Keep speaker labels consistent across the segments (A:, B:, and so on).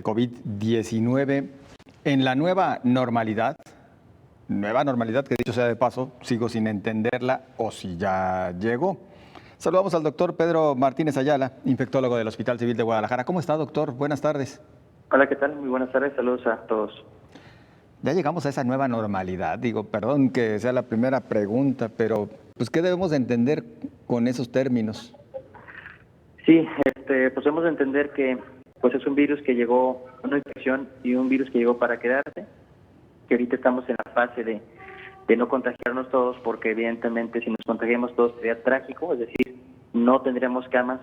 A: COVID-19 en la nueva normalidad que dicho sea de paso, sigo sin entenderla o si ya llegó. Saludamos al doctor Pedro Martínez Ayala, infectólogo del Hospital Civil de Guadalajara. ¿Cómo está, doctor? Buenas tardes.
B: Hola, ¿qué tal? Muy buenas tardes, saludos a todos.
A: Ya llegamos a esa nueva normalidad. Digo, perdón que sea la primera pregunta, pero pues ¿qué debemos de entender con esos términos?
B: Sí, pues debemos de entender que pues es un virus que llegó, una infección y un virus que llegó para quedarse, que ahorita estamos en la fase de no contagiarnos todos, porque evidentemente si nos contagiamos todos sería trágico, es decir, no tendríamos camas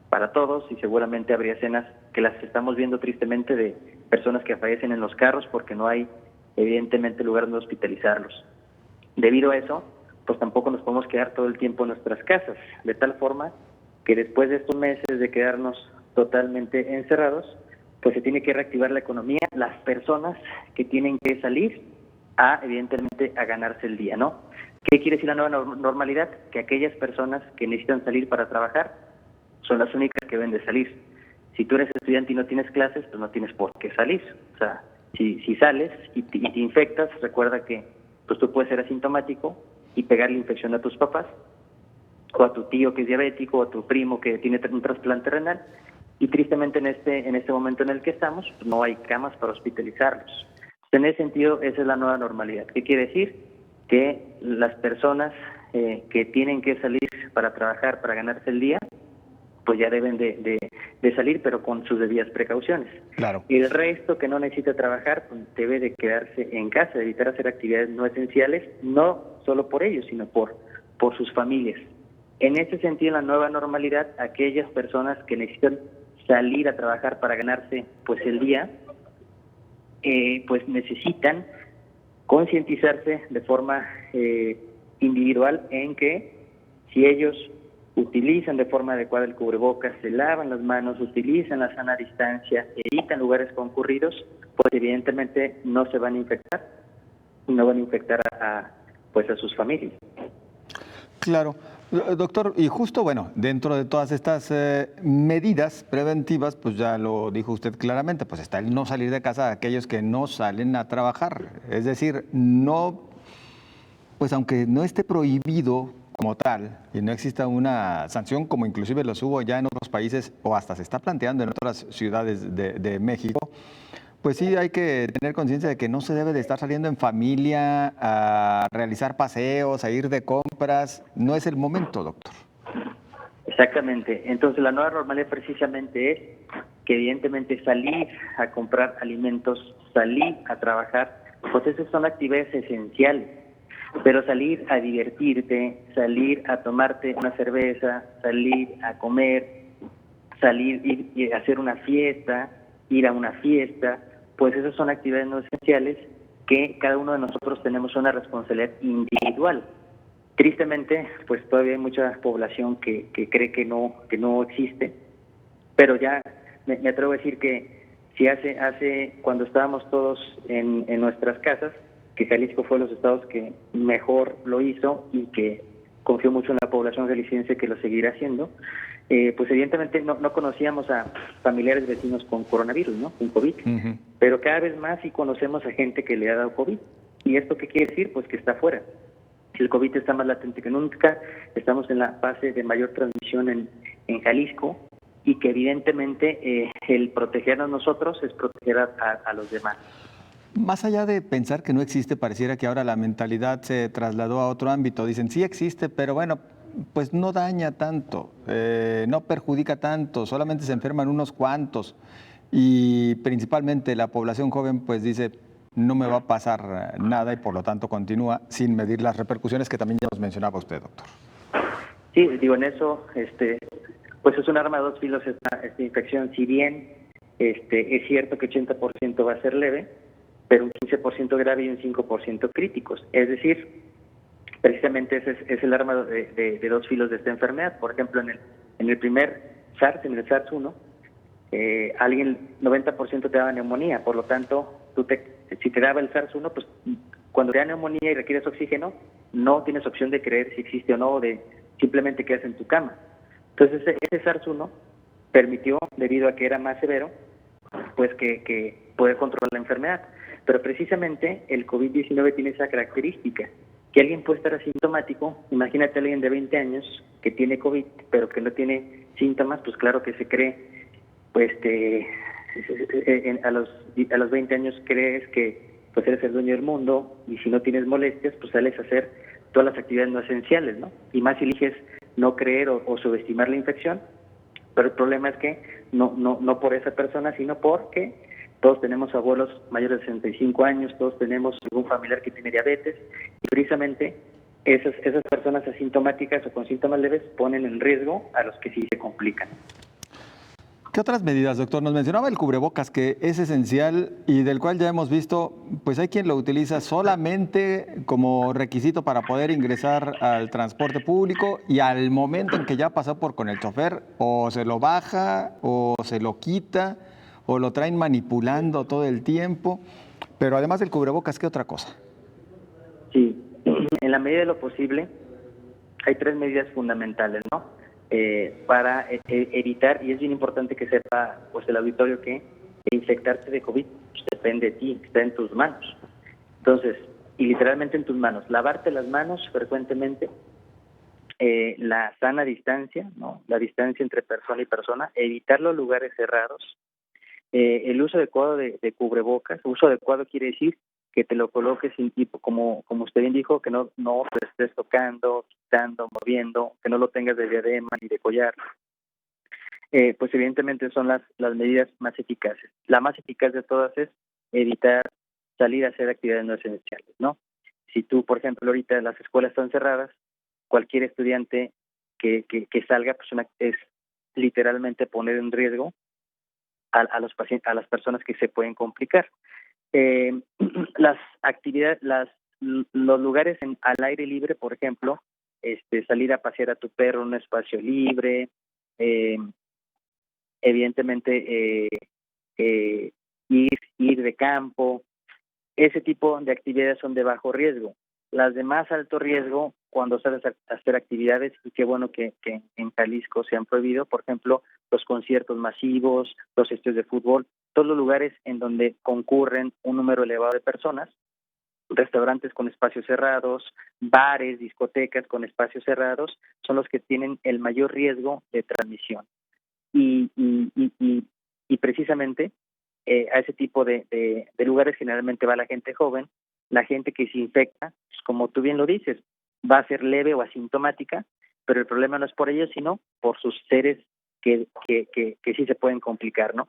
B: para todos y seguramente habría escenas que las estamos viendo tristemente de personas que fallecen en los carros porque no hay evidentemente lugar donde hospitalizarlos. Debido a eso, pues tampoco nos podemos quedar todo el tiempo en nuestras casas, de tal forma que después de estos meses de quedarnos totalmente encerrados, pues se tiene que reactivar la economía, las personas que tienen que salir evidentemente a ganarse el día, ¿no? ¿Qué quiere decir la nueva normalidad? Que aquellas personas que necesitan salir para trabajar son las únicas que deben de salir. Si tú eres estudiante y no tienes clases, pues no tienes por qué salir. O sea, si sales y te infectas, recuerda que pues tú puedes ser asintomático y pegar la infección a tus papás, o a tu tío que es diabético, o a tu primo que tiene un trasplante renal, y tristemente en este momento en el que estamos, pues no hay camas para hospitalizarlos. En ese sentido, esa es la nueva normalidad. ¿Qué quiere decir? Que las personas que tienen que salir para trabajar, para ganarse el día, pues ya deben de salir, pero con sus debidas precauciones.
A: Claro.
B: Y el resto que no necesita trabajar, pues debe de quedarse en casa, evitar hacer actividades no esenciales, no solo por ellos, sino por sus familias. En ese sentido, en la nueva normalidad, aquellas personas que necesitan salir a trabajar para ganarse pues el día, pues necesitan concientizarse de forma individual en que si ellos utilizan de forma adecuada el cubrebocas, se lavan las manos, utilizan la sana distancia, evitan lugares concurridos, pues evidentemente no se van a infectar, no van a infectar a sus familias.
A: Claro. Doctor, y justo, bueno, dentro de todas estas medidas preventivas, pues ya lo dijo usted claramente, pues está el no salir de casa de aquellos que no salen a trabajar. Es decir, no, pues aunque no esté prohibido como tal y no exista una sanción, como inclusive los hubo ya en otros países o hasta se está planteando en otras ciudades de México, pues sí hay que tener conciencia de que no se debe de estar saliendo en familia a realizar paseos, a ir de compras. No es el momento, doctor.
B: Exactamente. Entonces la nueva normalidad precisamente es que evidentemente salir a comprar alimentos, salir a trabajar, pues esas son actividades esenciales. Pero salir a divertirte, salir a tomarte una cerveza, salir a comer, salir y hacer una fiesta, ir a una fiesta, pues esas son actividades no esenciales que cada uno de nosotros tenemos una responsabilidad individual. Tristemente, pues todavía hay mucha población que cree que no existe, pero ya me atrevo a decir que si hace cuando estábamos todos en nuestras casas, que Jalisco fue de los estados que mejor lo hizo y que confío mucho en la población jalisciense que lo seguirá haciendo, pues evidentemente no conocíamos a familiares vecinos con coronavirus, ¿no? Con COVID, pero cada vez más sí conocemos a gente que le ha dado COVID. ¿Y esto qué quiere decir? Pues que está fuera. El COVID está más latente que nunca, estamos en la fase de mayor transmisión en Jalisco y que evidentemente el protegernos nosotros es proteger a los demás.
A: Más allá de pensar que no existe, pareciera que ahora la mentalidad se trasladó a otro ámbito. Dicen, sí existe, pero bueno, pues no daña tanto, no perjudica tanto, solamente se enferman unos cuantos. Y principalmente la población joven pues dice, no me va a pasar nada y por lo tanto continúa sin medir las repercusiones que también ya nos mencionaba usted, doctor.
B: Sí, digo, en eso, pues es un arma de dos filos esta infección. Si bien es cierto que 80% va a ser leve, pero un 15% grave y un 5% críticos. Es decir, precisamente ese es el arma de dos filos de esta enfermedad. Por ejemplo, en el primer SARS, en el SARS-1, alguien 90% te daba neumonía, por lo tanto, si te daba el SARS-1, pues cuando te da neumonía y requieres oxígeno, no tienes opción de creer si existe o no, o de simplemente quedas en tu cama. Entonces ese SARS-1 permitió, debido a que era más severo, pues que poder controlar la enfermedad. Pero precisamente el COVID-19 tiene esa característica, que alguien puede estar asintomático. Imagínate a alguien de 20 años que tiene COVID, pero que no tiene síntomas, pues claro que se cree, pues a los 20 años crees que pues eres el dueño del mundo, y si no tienes molestias, pues sales a hacer todas las actividades no esenciales, ¿no? Y más si eliges no creer o subestimar la infección. Pero el problema es que no por esa persona, sino porque todos tenemos abuelos mayores de 65 años, todos tenemos algún familiar que tiene diabetes, y precisamente esas personas asintomáticas o con síntomas leves ponen en riesgo a los que sí se complican.
A: ¿Qué otras medidas, doctor? Nos mencionaba el cubrebocas, que es esencial y del cual ya hemos visto, pues hay quien lo utiliza solamente como requisito para poder ingresar al transporte público, y al momento en que ya pasó por con el chofer, o se lo baja o se lo quita o lo traen manipulando todo el tiempo. Pero además del cubrebocas, ¿qué otra cosa?
B: Sí, en la medida de lo posible hay 3 medidas fundamentales, ¿no? Para evitar, y es bien importante que sepa pues el auditorio, que infectarte de COVID pues, depende de ti, está en tus manos. Entonces, y literalmente en tus manos, lavarte las manos frecuentemente, la sana distancia, ¿no? La distancia entre persona y persona, evitar los lugares cerrados, el uso adecuado de cubrebocas. Uso adecuado quiere decir que te lo coloques sin tipo, como usted bien dijo, que no lo estés tocando, quitando, moviendo, que no lo tengas de diadema ni de collar. Pues evidentemente son las medidas más eficaces. La más eficaz de todas es evitar salir a hacer actividades no esenciales, ¿no? Si tú, por ejemplo, ahorita las escuelas están cerradas, cualquier estudiante que salga, pues es literalmente poner en riesgo a los pacientes, a las personas que se pueden complicar. Las actividades, los lugares al aire libre, por ejemplo, salir a pasear a tu perro en un espacio libre, evidentemente ir de campo, ese tipo de actividades son de bajo riesgo. Las de más alto riesgo, cuando sales a hacer actividades, y qué bueno que en Jalisco se han prohibido, por ejemplo, los conciertos masivos, los estadios de fútbol, todos los lugares en donde concurren un número elevado de personas, restaurantes con espacios cerrados, bares, discotecas con espacios cerrados, son los que tienen el mayor riesgo de transmisión. Y precisamente a ese tipo de lugares generalmente va la gente joven, la gente que se infecta, pues como tú bien lo dices, va a ser leve o asintomática, pero el problema no es por ellos, sino por sus seres que sí se pueden complicar, ¿no?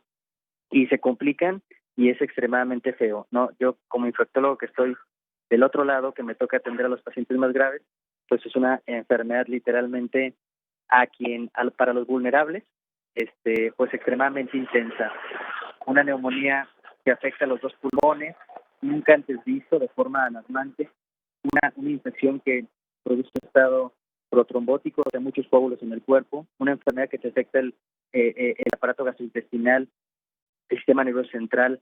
B: Y se complican, y es extremadamente feo, ¿no? Yo, como infectólogo que estoy del otro lado, que me toca atender a los pacientes más graves, pues es una enfermedad literalmente para los vulnerables, pues extremadamente intensa. Una neumonía que afecta a los 2 pulmones, nunca antes visto, de forma alarmante, una infección que produce un estado protrombótico, o sea, muchos coágulos en el cuerpo, una enfermedad que te afecta el aparato gastrointestinal, el sistema nervioso central,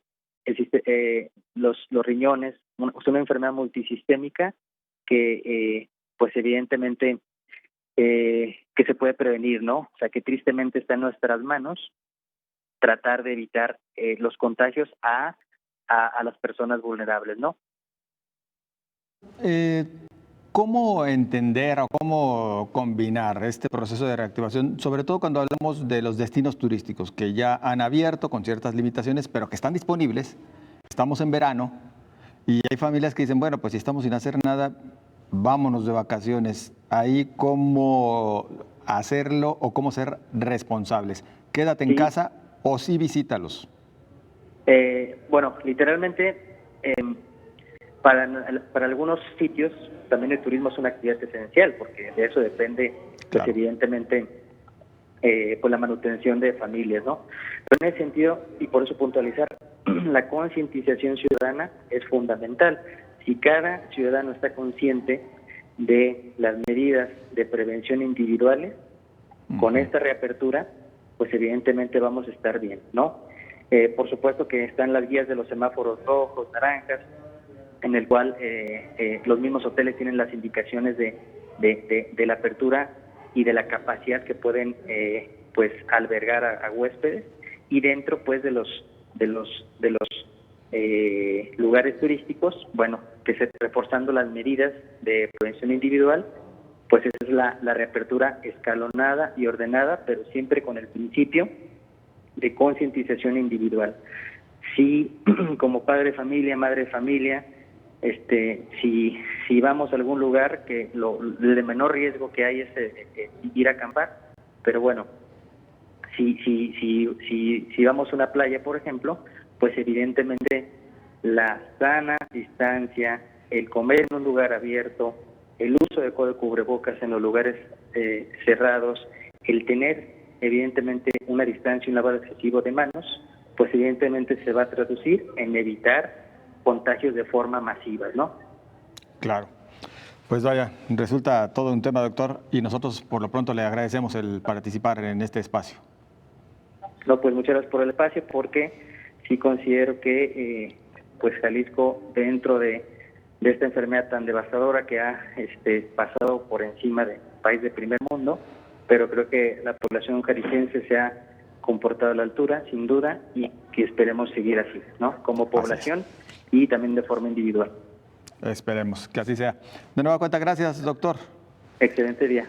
B: los riñones, una enfermedad multisistémica que pues evidentemente que se puede prevenir, ¿no? O sea, que tristemente está en nuestras manos tratar de evitar los contagios a las personas vulnerables, ¿no?
A: ¿Cómo entender o cómo combinar este proceso de reactivación, sobre todo cuando hablamos de los destinos turísticos que ya han abierto con ciertas limitaciones, pero que están disponibles? Estamos en verano y hay familias que dicen, bueno, pues si estamos sin hacer nada, vámonos de vacaciones. Ahí, ¿cómo hacerlo o cómo ser responsables? ¿Quédate en
B: Sí.
A: casa o sí visítalos?
B: Bueno, literalmente para algunos sitios también el turismo es una actividad esencial, porque de eso depende, pues
A: Claro.
B: evidentemente, pues la manutención de familias, ¿no? Pero en ese sentido, y por eso puntualizar, la concientización ciudadana es fundamental. Si cada ciudadano está consciente de las medidas de prevención individuales, con esta reapertura, pues evidentemente vamos a estar bien, ¿no? Por supuesto que están las guías de los semáforos rojos, naranjas, en el cual los mismos hoteles tienen las indicaciones de la apertura y de la capacidad que pueden pues albergar a huéspedes, y dentro pues de los de los lugares turísticos, bueno, que se reforzando las medidas de prevención individual, pues esa es la reapertura escalonada y ordenada, pero siempre con el principio de concientización individual. Si como padre de familia, madre de familia, si vamos a algún lugar, que el menor riesgo que hay es ir a acampar, pero bueno, si vamos a una playa, por ejemplo, pues evidentemente la sana distancia, el comer en un lugar abierto, el uso de cubrebocas en los lugares cerrados, el tener evidentemente una distancia y un lavado excesivo de manos, pues evidentemente se va a traducir en evitar contagios de forma masiva, ¿no?
A: Claro. Pues vaya, resulta todo un tema, doctor, y nosotros por lo pronto le agradecemos el participar en este espacio.
B: No, pues muchas gracias por el espacio, porque sí considero que pues Jalisco, dentro de esta enfermedad tan devastadora que ha pasado por encima del país de primer mundo, pero creo que la población jalisciense se ha comportado a la altura, sin duda, y que esperemos seguir así, ¿no? Como población y también de forma individual.
A: Esperemos que así sea. De nueva cuenta, gracias, doctor.
B: Excelente día.